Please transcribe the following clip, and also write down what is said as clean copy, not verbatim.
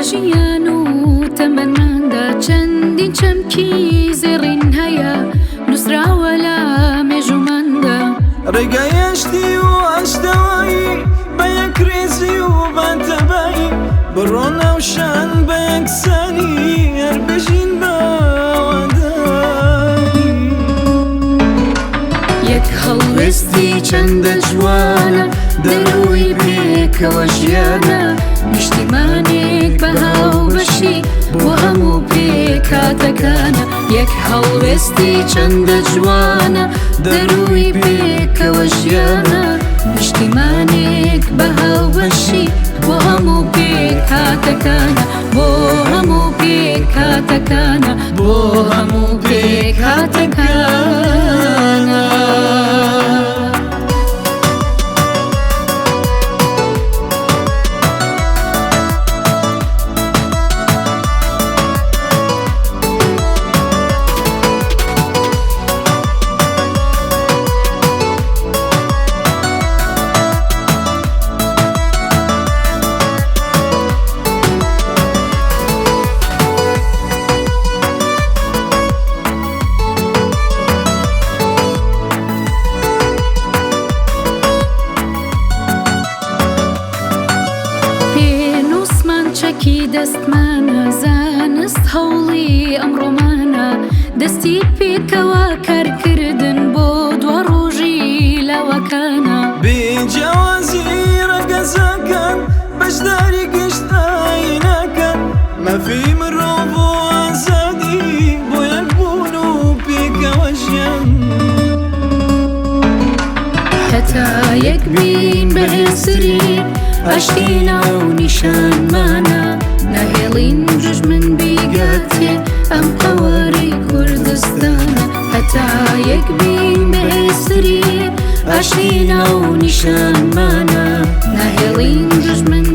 ژیان و تەمەنماندا چەندین چەمکی زێڕین هەیە نووسراوە لە مێژوماندا ڕێگایشتی و ئاشتەوایی بە یەک ڕێزی و بانتەبایی بڕۆ ناوشان بە یەکسانی هەر بژین بەوادایی یەک هەڵوێستی چەندە جوانە دەروی پێکەوە ژیانە نیشتیمانێک بە هاوبەشی بۆ هەموو پێکاتەکانە یەک هەڵوێستی چەندە جوانە دەروی پێکەوە ژیانە نیشتیمانێک بە هاوبەشی بۆ هەموو پێکاتەکانە بۆ هەموو پێکاتەکانە بۆ هەموو پێکاتەکانە چەکی دەستمانە زانست هەوڵی ئەمڕۆمانە دەستی پێکەوە کارکردن بۆ دوا ڕۆژی لاوەکانە بێجیاوازی ڕەگەزەکان بەشداری گەشتاینەکەن مەفی مرۆڤ و ئازادی بۆ یەکبوون و پێکەوە ژیان هەتا یەک بین بەهێزترین عەشقی ناو نیشانمانە نەهێڵین دوژمن بیگاتێ ئەم قەوەرەی کوردستانە هەتا یەک بین بەهێزترین عەشقی ناو نیشانمانە نەهێڵین دوژمن